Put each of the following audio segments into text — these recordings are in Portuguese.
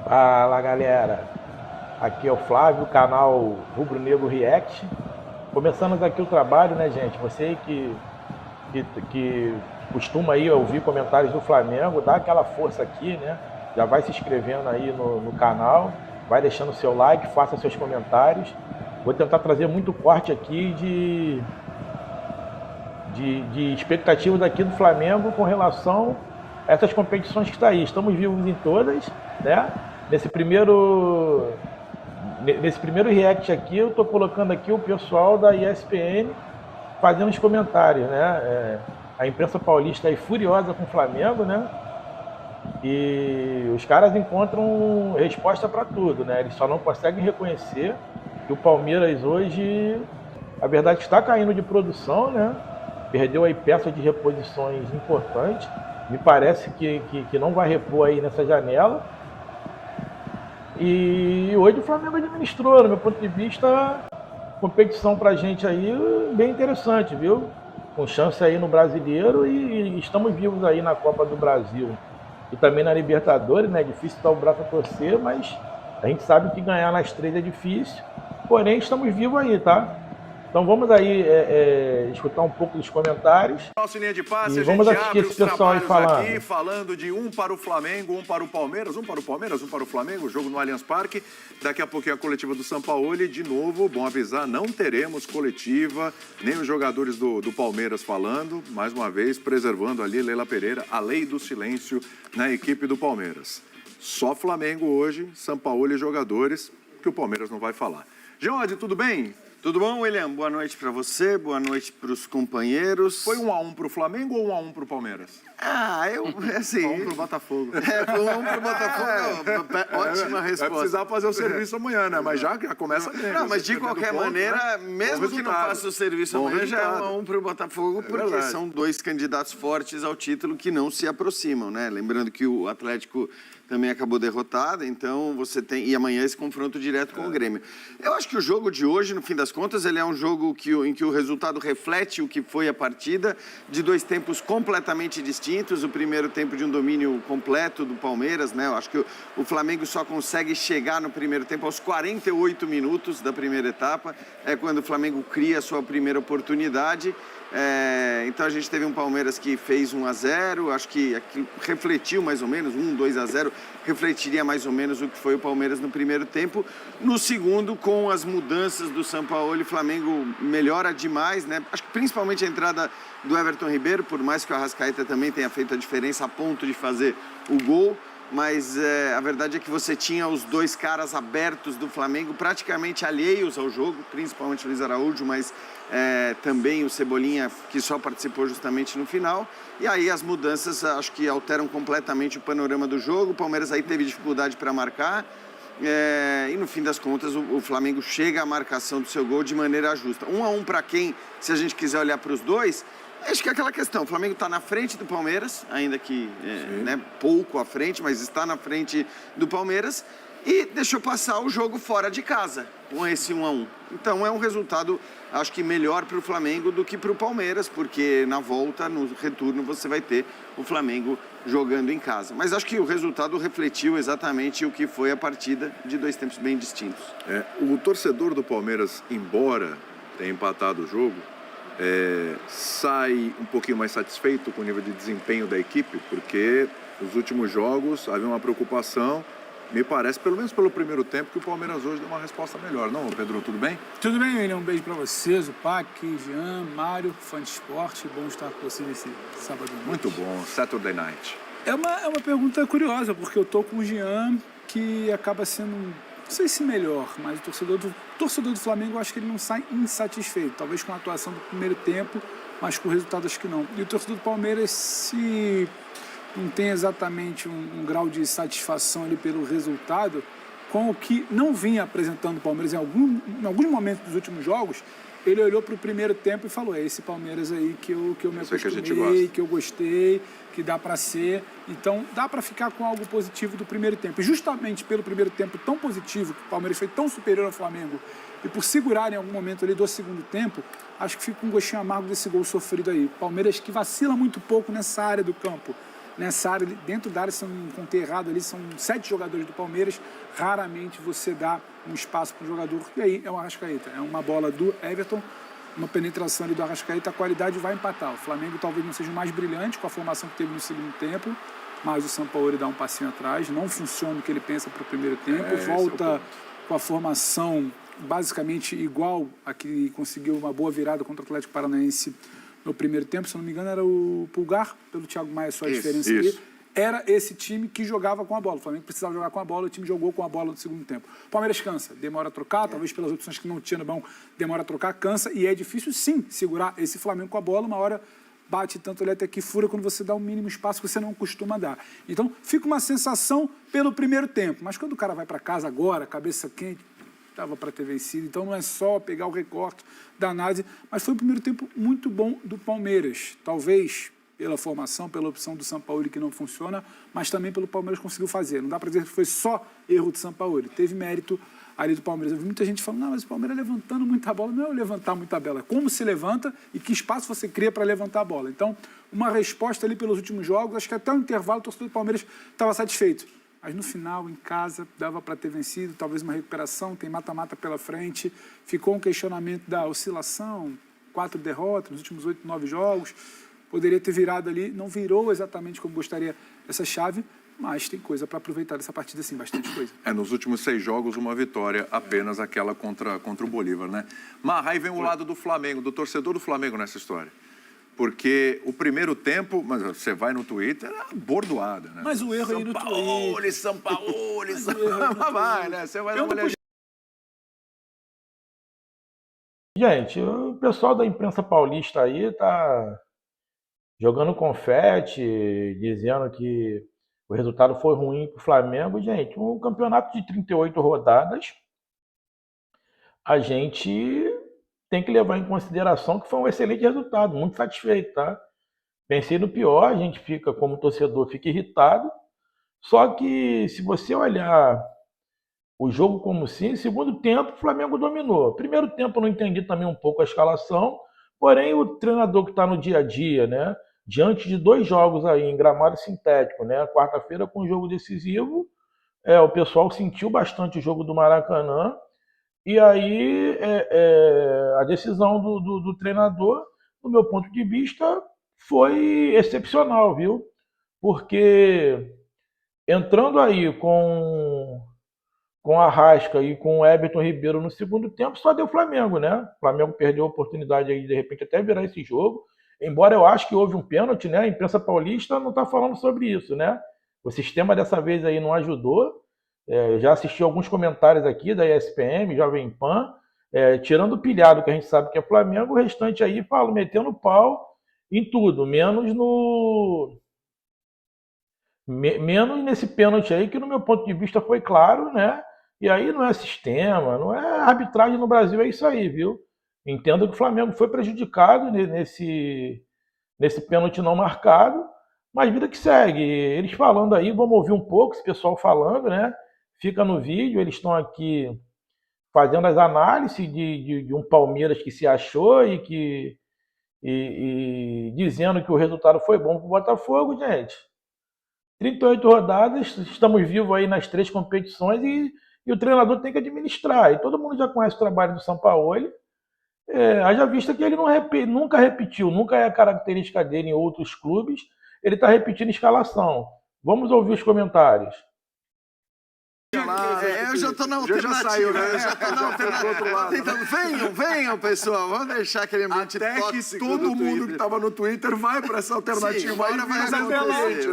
Fala galera, aqui é o Flávio, canal Rubro Negro React. Começando aqui o trabalho, né, gente? Você que costuma aí ouvir comentários do Flamengo, dá aquela força aqui, né? Já vai se inscrevendo aí no canal, vai deixando seu like, faça seus comentários. Vou tentar trazer muito corte aqui de expectativas aqui do Flamengo com relação a essas competições que está aí. Estamos vivos em todas, né? Nesse primeiro, nesse primeiro react aqui, eu estou colocando aqui o pessoal da ESPN fazendo os comentários, né? A imprensa paulista aí furiosa com o Flamengo, né? E os caras encontram resposta para tudo, né? Eles só não conseguem reconhecer que o Palmeiras hoje, a verdade, está caindo de produção, né? Perdeu aí peças de reposições importantes. Me parece que não vai repor aí nessa janela. E hoje o Flamengo administrou, no meu ponto de vista, competição pra gente aí bem interessante, viu? Com chance aí no Brasileiro e estamos vivos aí na Copa do Brasil. E também na Libertadores, né? Difícil dar o braço a torcer, mas a gente sabe que ganhar nas três é difícil. Porém, estamos vivos aí, tá? Então vamos aí escutar um pouco dos comentários. Nossa linha de passe, E a vamos gente assistir abre esse os pessoal aí trabalhos falando. aqui, falando de um para o Flamengo, um para o Palmeiras, um para o Palmeiras, um para o Flamengo, jogo no Allianz Parque. Daqui a pouquinho a coletiva do Sampaoli. De novo, bom avisar, não teremos coletiva, nem os jogadores do Palmeiras falando, mais uma vez, preservando ali, Leila Pereira, a lei do silêncio na equipe do Palmeiras. Só Flamengo hoje, Sampaoli e jogadores, que o Palmeiras não vai falar. Geode, tudo bem? Tudo bom, William? Boa noite para você, boa noite para os companheiros. Foi 1-1 pro Flamengo ou 1-1 pro Palmeiras? Assim... 1-1 pro Botafogo. Foi 1-1 pro Botafogo. Ótima resposta. Vai precisar fazer o serviço amanhã, né? Mas já começa bem. Não, mas de qualquer maneira, né? mesmo que não faça o serviço amanhã, já é 1-1 pro Botafogo, porque são dois candidatos fortes ao título que não se aproximam, né? Lembrando que o Atlético também acabou derrotado, então você tem... E amanhã esse confronto direto com o Grêmio. Eu acho que o jogo de hoje, no fim das contas, ele é um jogo em que o resultado reflete o que foi a partida, de dois tempos completamente distintos. O primeiro tempo de um domínio completo do Palmeiras, né? Eu acho que o Flamengo só consegue chegar no primeiro tempo aos 48 minutos da primeira etapa, é quando o Flamengo cria a sua primeira oportunidade. Então a gente teve um Palmeiras que fez 1-0, acho que refletiu mais ou menos, 2-0, refletiria mais ou menos o que foi o Palmeiras no primeiro tempo. No segundo, com as mudanças do Sampaoli, o Flamengo melhora demais, né? Acho que principalmente a entrada do Everton Ribeiro, por mais que o Arrascaeta também tenha feito a diferença a ponto de fazer o gol. Mas a verdade é que você tinha os dois caras abertos do Flamengo, praticamente alheios ao jogo, principalmente o Luiz Araújo, mas também o Cebolinha, que só participou justamente no final. E aí as mudanças acho que alteram completamente o panorama do jogo. O Palmeiras aí teve dificuldade para marcar. E no fim das contas o Flamengo chega à marcação do seu gol de maneira justa. 1-1 para quem, se a gente quiser olhar para os dois... Acho que é aquela questão, o Flamengo está na frente do Palmeiras, ainda que pouco à frente, mas está na frente do Palmeiras e deixou passar o jogo fora de casa com esse 1-1. Então é um resultado, acho que melhor para o Flamengo do que para o Palmeiras, porque na volta, no retorno, você vai ter o Flamengo jogando em casa. Mas acho que o resultado refletiu exatamente o que foi a partida de dois tempos bem distintos. O torcedor do Palmeiras, embora tenha empatado o jogo, sai um pouquinho mais satisfeito com o nível de desempenho da equipe, porque nos últimos jogos havia uma preocupação, me parece, pelo menos pelo primeiro tempo, que o Palmeiras hoje deu uma resposta melhor. Não, Pedro, tudo bem? Tudo bem, William? Um beijo pra vocês, o Pac, Jean, Mário, fã de esporte. Bom estar com você nesse sábado à noite. Muito bom, Saturday Night. É uma pergunta curiosa, porque eu tô com o Jean, que acaba sendo, não sei se melhor, mas o torcedor do Flamengo, eu acho que ele não sai insatisfeito. Talvez com a atuação do primeiro tempo, mas com o resultado acho que não. E o torcedor do Palmeiras, se não tem exatamente um grau de satisfação ali pelo resultado, com o que não vinha apresentando o Palmeiras em alguns momentos dos últimos jogos, ele olhou para o primeiro tempo e falou, esse Palmeiras aí que eu me acostumei, que eu gostei, que dá para ser. Então, dá para ficar com algo positivo do primeiro tempo. E justamente pelo primeiro tempo tão positivo, que o Palmeiras foi tão superior ao Flamengo, e por segurar em algum momento ali do segundo tempo, acho que fica um gostinho amargo desse gol sofrido aí. Palmeiras que vacila muito pouco nessa área do campo. nessa área, dentro da área, se eu não contei errado ali, são 7 jogadores do Palmeiras, raramente você dá um espaço para um jogador, e aí é o Arrascaeta, é uma bola do Everton, uma penetração ali do Arrascaeta, a qualidade vai empatar. O Flamengo talvez não seja o mais brilhante com a formação que teve no segundo tempo, mas o Sampaoli dá um passinho atrás, não funciona o que ele pensa para o primeiro tempo, volta com a formação basicamente igual a que conseguiu uma boa virada contra o Atlético Paranaense no primeiro tempo, se não me engano era o Pulgar, pelo Thiago Maia, só a diferença ali. Era esse time que jogava com a bola. O Flamengo precisava jogar com a bola, o time jogou com a bola no segundo tempo. O Palmeiras cansa, demora a trocar, talvez pelas opções que não tinha no banco, demora a trocar, cansa, e é difícil sim segurar esse Flamengo com a bola, uma hora bate tanto ele até que fura quando você dá o mínimo espaço que você não costuma dar. Então, fica uma sensação pelo primeiro tempo, mas quando o cara vai para casa agora, cabeça quente, estava para ter vencido, então não é só pegar o recorte da análise, mas foi um primeiro tempo muito bom do Palmeiras, talvez pela formação, pela opção do Sampaoli que não funciona, mas também pelo Palmeiras conseguiu fazer. Não dá para dizer que foi só erro do Sampaoli, teve mérito ali do Palmeiras. Eu vi muita gente falando, não, mas o Palmeiras levantando muita bola. Não é levantar muita bola, é como se levanta e que espaço você cria para levantar a bola. Então, uma resposta ali pelos últimos jogos, acho que até o intervalo o torcedor do Palmeiras estava satisfeito. Mas no final, em casa, dava para ter vencido, talvez uma recuperação, tem mata-mata pela frente. Ficou um questionamento da oscilação, 4 derrotas nos últimos 8, 9 jogos. Poderia ter virado ali, não virou exatamente como gostaria essa chave, mas tem coisa para aproveitar dessa partida, sim, bastante coisa. Nos últimos 6 jogos, uma vitória, apenas aquela contra o Bolívar, né? Mas aí vem o lado do Flamengo, do torcedor do Flamengo nessa história. Porque o primeiro tempo, mas você vai no Twitter, era bordoada, né? Mas o erro aí no Twitter. Sampaoli, vai, né? Você vai dar uma olhadinha. Gente, o pessoal da imprensa paulista aí tá jogando confete, dizendo que o resultado foi ruim para o Flamengo. Gente, um campeonato de 38 rodadas, a gente tem que levar em consideração que foi um excelente resultado, muito satisfeito, tá? Pensei no pior, a gente fica, como torcedor, fica irritado. Só que se você olhar o jogo como sim, segundo tempo o Flamengo dominou. Primeiro tempo eu não entendi também um pouco a escalação, porém o treinador que está no dia a dia, né? Diante de 2 jogos aí em gramado sintético, né? Quarta-feira com um jogo decisivo, o pessoal sentiu bastante o jogo do Maracanã. E aí a decisão do treinador, do meu ponto de vista, foi excepcional, viu? Porque entrando aí com a Arrasca e com o Everton Ribeiro no segundo tempo, só deu Flamengo, né? O Flamengo perdeu a oportunidade aí, de repente, até virar esse jogo. Embora eu acho que houve um pênalti, né? A imprensa paulista não está falando sobre isso, né? O sistema dessa vez aí não ajudou. Eu já assisti alguns comentários aqui da ESPM, Jovem Pan, tirando o pilhado, que a gente sabe que é Flamengo, o restante aí falo, metendo pau em tudo, menos nesse pênalti aí, que no meu ponto de vista foi claro, né? E aí não é sistema, não é arbitragem no Brasil, é isso aí, viu? Entendo que o Flamengo foi prejudicado nesse pênalti não marcado, mas vida que segue. Eles falando aí, vamos ouvir um pouco esse pessoal falando, né? Fica no vídeo, eles estão aqui fazendo as análises de um Palmeiras que se achou e dizendo que o resultado foi bom para o Botafogo, gente. 38 rodadas, estamos vivos aí nas 3 competições e o treinador tem que administrar. E todo mundo já conhece o trabalho do Sampaoli. Haja vista que ele nunca repetiu, nunca é a característica dele em outros clubes, ele está repetindo escalação. Vamos ouvir os comentários. Eu já estou na alternativa. Já saiu, né? Já tá pro outro lado. Então, venham, pessoal. Vamos deixar aquele ambiente até tóxico que todo do mundo Twitter. que estava no Twitter vai para essa alternativa. Sim, aí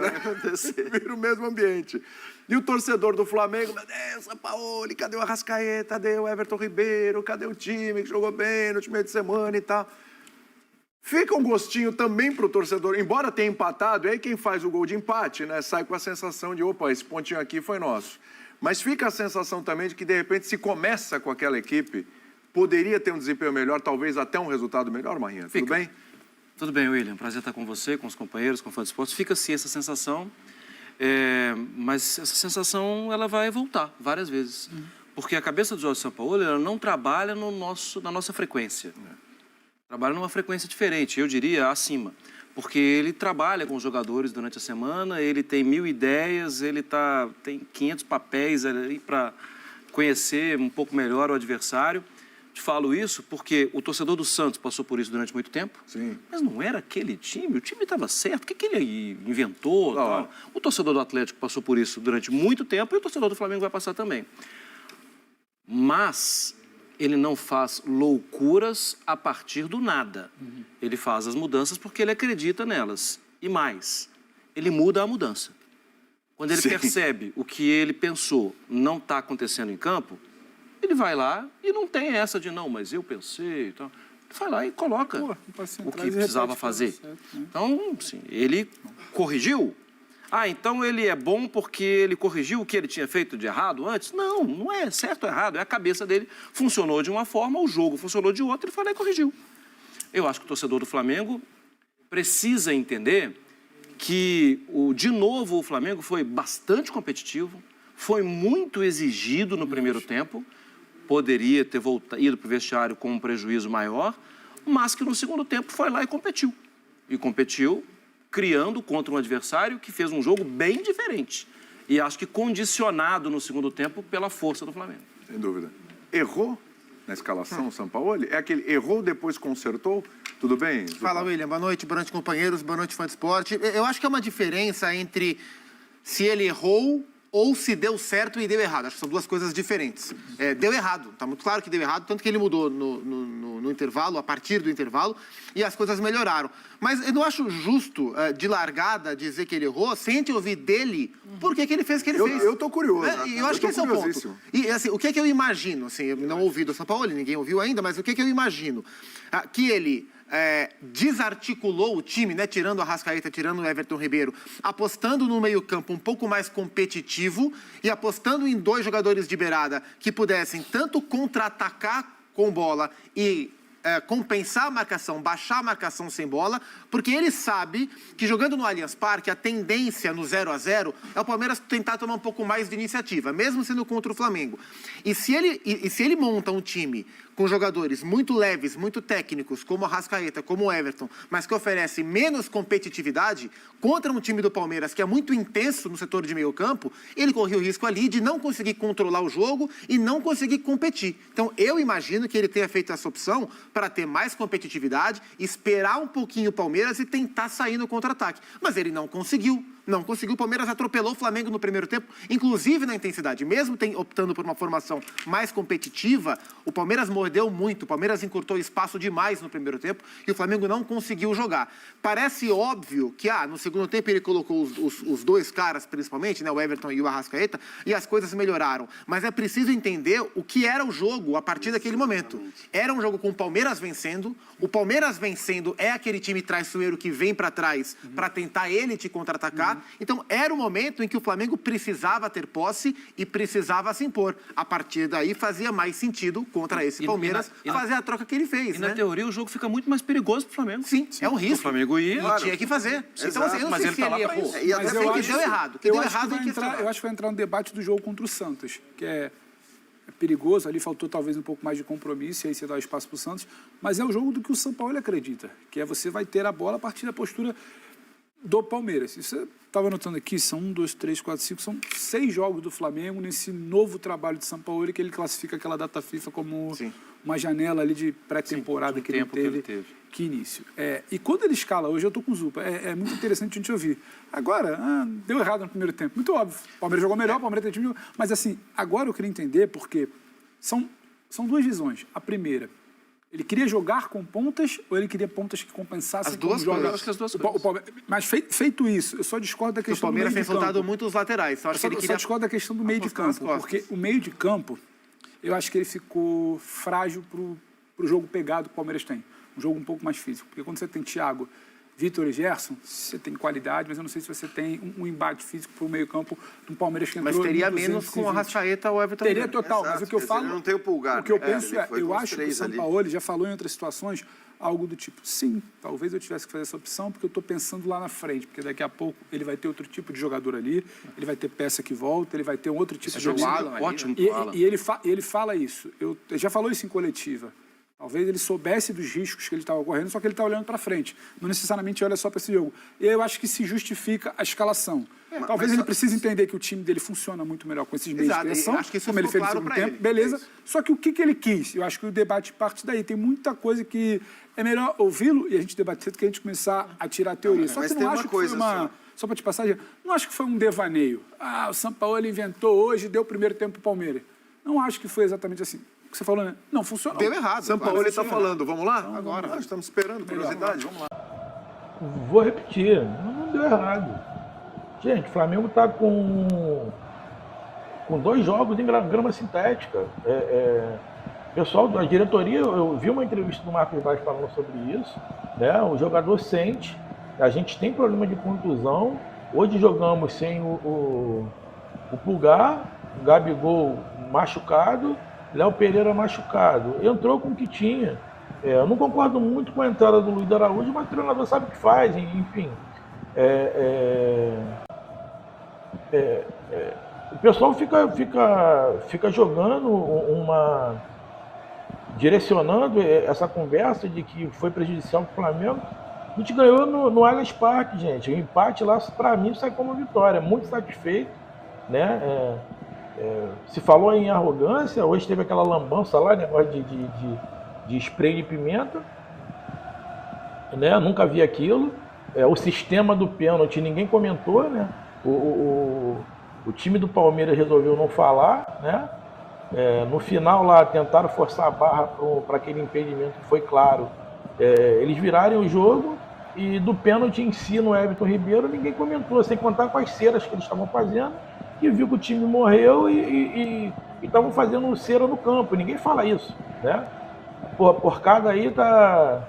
vai acontecer. Vira o mesmo ambiente. E o torcedor do Flamengo, meu Deus, Sampaoli, cadê o Arrascaeta, cadê o Everton Ribeiro, cadê o time que jogou bem no último meio de semana e tal. Fica um gostinho também para o torcedor, embora tenha empatado, aí quem faz o gol de empate, né, sai com a sensação de, opa, esse pontinho aqui foi nosso. Mas fica a sensação também de que, de repente, se começa com aquela equipe, poderia ter um desempenho melhor, talvez até um resultado melhor, Marinha. Tudo bem? Tudo bem, William. Prazer estar com você, com os companheiros, com o Fã de Esportes. Fica sim essa sensação, mas essa sensação ela vai voltar várias vezes. Porque a cabeça do Jorge Sampaoli ela não trabalha na nossa frequência. Trabalha numa frequência diferente, eu diria acima. Porque ele trabalha com os jogadores durante a semana, ele tem 1000 ideias, ele tem 500 papéis ali para conhecer um pouco melhor o adversário. Te falo isso porque o torcedor do Santos passou por isso durante muito tempo. Sim. Mas não era aquele time, o time estava certo. O que ele inventou? Tal? O torcedor do Atlético passou por isso durante muito tempo e o torcedor do Flamengo vai passar também. Mas ele não faz loucuras a partir do nada. Ele faz as mudanças porque ele acredita nelas. E mais, ele muda a mudança. Quando ele percebe o que ele pensou não está acontecendo em campo, ele vai lá e não tem essa de não, mas eu pensei e tal. Ele vai lá e coloca o que precisava fazer. Então, sim, ele corrigiu. Ah, então ele é bom porque ele corrigiu o que ele tinha feito de errado antes? Não, não é certo ou errado. É a cabeça dele. Funcionou de uma forma, o jogo funcionou de outra, ele foi lá e corrigiu. Eu acho que o torcedor do Flamengo precisa entender que, de novo, o Flamengo foi bastante competitivo, foi muito exigido no primeiro tempo, poderia ter ido para o vestiário com um prejuízo maior, mas que no segundo tempo foi lá e competiu. E competiu criando contra um adversário que fez um jogo bem diferente. E acho que condicionado no segundo tempo pela força do Flamengo. Sem dúvida. Errou na escalação o Sampaoli? É aquele errou, depois consertou? Tudo bem? Fala, William. Boa noite companheiros. Boa noite, fã de esporte. Eu acho que é uma diferença entre se ele errou ou se deu certo e deu errado. Acho que são duas coisas diferentes. Deu errado, tá muito claro que deu errado, tanto que ele mudou no intervalo, a partir do intervalo, e as coisas melhoraram. Mas eu não acho justo, de largada, dizer que ele errou, sem a gente ouvir dele por que ele fez o que ele fez. Eu tô curioso. Eu acho que esse é o ponto. E assim, o que é que eu imagino? Assim, eu não ouvi do Sampaoli, ninguém ouviu ainda, mas o que é que eu imagino? Que ele desarticulou o time, né, tirando o Arrascaeta, tirando o Everton Ribeiro, apostando no meio-campo um pouco mais competitivo e apostando em 2 jogadores de beirada que pudessem tanto contra-atacar com bola e compensar a marcação, baixar a marcação sem bola, porque ele sabe que jogando no Allianz Parque, a tendência no 0-0 é o Palmeiras tentar tomar um pouco mais de iniciativa, mesmo sendo contra o Flamengo. E se ele monta um time com jogadores muito leves, muito técnicos, como o Arrascaeta, como o Everton, mas que oferece menos competitividade, contra um time do Palmeiras que é muito intenso no setor de meio campo, ele corria o risco ali de não conseguir controlar o jogo e não conseguir competir. Então, eu imagino que ele tenha feito essa opção para ter mais competitividade, esperar um pouquinho o Palmeiras e tentar sair no contra-ataque. Mas ele não conseguiu. Não conseguiu, o Palmeiras atropelou o Flamengo no primeiro tempo, inclusive na intensidade. Mesmo optando por uma formação mais competitiva, o Palmeiras mordeu muito, o Palmeiras encurtou espaço demais no primeiro tempo e o Flamengo não conseguiu jogar. Parece óbvio que no segundo tempo ele colocou os 2 caras, principalmente, né, o Everton e o Arrascaeta, e as coisas melhoraram. Mas é preciso entender o que era o jogo a partir daquele momento. Era um jogo com o Palmeiras vencendo, o Palmeiras vencendo é aquele time traiçoeiro que vem para trás para tentar ele te contra-atacar. Então, era o momento em que o Flamengo precisava ter posse e precisava se impor. A partir daí, fazia mais sentido contra esse Palmeiras fazer a troca que ele fez. Na teoria, o jogo fica muito mais perigoso pro Flamengo. Sim, é um risco. O Flamengo ia. E tinha que fazer. Então, assim, eu não sei se ele errou. E até eu acho que deu errado. Eu acho que vai entrar no debate do jogo contra o Santos, que é perigoso. Ali faltou talvez um pouco mais de compromisso, e aí você dá espaço pro Santos. Mas é o jogo do que o Sampaoli acredita, que é você vai ter a bola a partir da postura do Palmeiras. Isso eu estava anotando aqui, são 1, 2, 3, 4, 5, são 6 jogos do Flamengo nesse novo trabalho de Sampaoli, que ele classifica aquela data FIFA como uma janela ali de pré-temporada que ele teve. Que início. E quando ele escala, hoje eu estou com o Zupa, é muito interessante a gente ouvir. Agora, deu errado no primeiro tempo, muito óbvio. O Palmeiras jogou melhor, o Palmeiras tem time, mas assim, agora eu queria entender porque são 2 visões. A primeira, ele queria jogar com pontas ou ele queria pontas que compensassem as duas como coisas. joga? Acho que as duas coisas. Mas feito isso, eu só discordo da questão do meio de campo. O Palmeiras tem soltado muito os laterais. Eu só discordo da questão do meio de campo, porque o meio de campo, eu acho que ele ficou frágil pro jogo pegado que o Palmeiras tem. Um jogo um pouco mais físico. Porque quando você tem Thiago, Vitor e Gerson, você tem qualidade, mas eu não sei se você tem um embate físico para o meio-campo do Palmeiras que entrou. Mas teria menos com o Arrascaeta ou Everton. Teria total, mas o que eu falo. Não tem o Pulgar. O que eu penso eu acho que o Sampaoli já falou em outras situações algo do tipo: sim, talvez eu tivesse que fazer essa opção, porque eu estou pensando lá na frente, porque daqui a pouco ele vai ter outro tipo de jogador ali, ele vai ter peça que volta, ele vai ter um outro tipo de jogador. Ótimo. E ele fala isso. Já falou isso em coletiva. Talvez ele soubesse dos riscos que ele estava correndo, só que ele está olhando para frente. Não necessariamente olha só para esse jogo. E eu acho que se justifica a escalação. Talvez ele precise entender que o time dele funciona muito melhor com esses meios de pressão, acho que isso como ele fez no segundo tempo, beleza. Só que o que ele quis? Eu acho que o debate parte daí. Tem muita coisa que é melhor ouvi-lo e a gente debater do que a gente começar a tirar teoria. Só que não acho que foi uma... Só para te passar, não acho que foi um devaneio. O Sampaoli inventou hoje, deu o primeiro tempo para o Palmeiras. Não acho que foi exatamente assim. O que você falou, né? Não funcionou. Deu errado. Sampaoli está falando, vamos lá? Então, agora. Nós estamos esperando, curiosidade, vamos lá. Vou repetir, não deu errado. Gente, o Flamengo está com 2 jogos em grama sintética. Pessoal da diretoria, eu vi uma entrevista do Marcos Braz falando sobre isso, né? O jogador sente, a gente tem problema de contusão. Hoje jogamos sem o Pulgar, o Gabigol machucado, Léo Pereira machucado. Entrou com o que tinha. Eu não concordo muito com a entrada do Luiz Araújo, mas o treinador sabe o que faz, enfim. O pessoal fica jogando direcionando essa conversa de que foi prejudicial para o Flamengo. A gente ganhou no Allianz Parque, gente. O empate lá, para mim, sai como vitória. Muito satisfeito, né? Se falou em arrogância, hoje teve aquela lambança lá, negócio de spray de pimenta, né? Nunca vi aquilo. O sistema do pênalti ninguém comentou, né? O time do Palmeiras resolveu não falar, né? No final lá tentaram forçar a barra para aquele impedimento que foi claro. Eles virarem o jogo e do pênalti em si no Everton Ribeiro ninguém comentou, sem contar com as ceras que eles estavam fazendo, e viu que o time morreu e estavam fazendo cera no campo. Ninguém fala isso, né? A porcada aí tá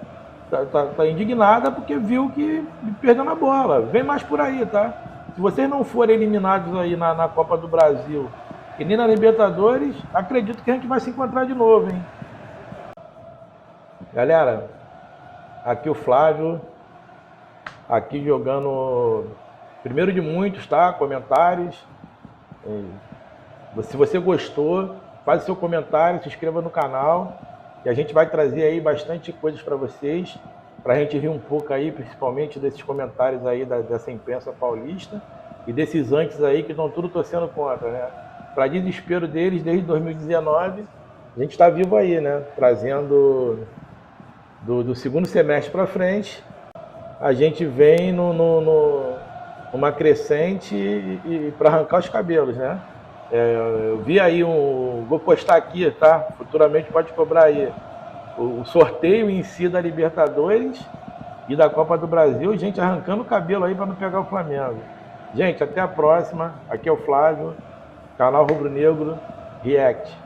indignada porque viu que perdendo a bola. Vem mais por aí, tá? Se vocês não forem eliminados aí na Copa do Brasil e nem na Libertadores, acredito que a gente vai se encontrar de novo, hein? Galera, aqui o Flávio, aqui jogando primeiro de muitos, tá? Comentários. Se você gostou, faz o seu comentário, se inscreva no canal, e a gente vai trazer aí bastante coisas para vocês, para a gente rir um pouco aí, principalmente desses comentários aí dessa imprensa paulista e desses antes aí que estão tudo torcendo contra, né? Para desespero deles, desde 2019, a gente está vivo aí, né? Trazendo do segundo semestre para frente, a gente vem numa crescente e para arrancar os cabelos, né? Eu vi aí vou postar aqui, tá? Futuramente pode cobrar aí o sorteio em si da Libertadores e da Copa do Brasil, gente arrancando o cabelo aí para não pegar o Flamengo. Gente, até a próxima. Aqui é o Flávio, canal Rubro Negro React.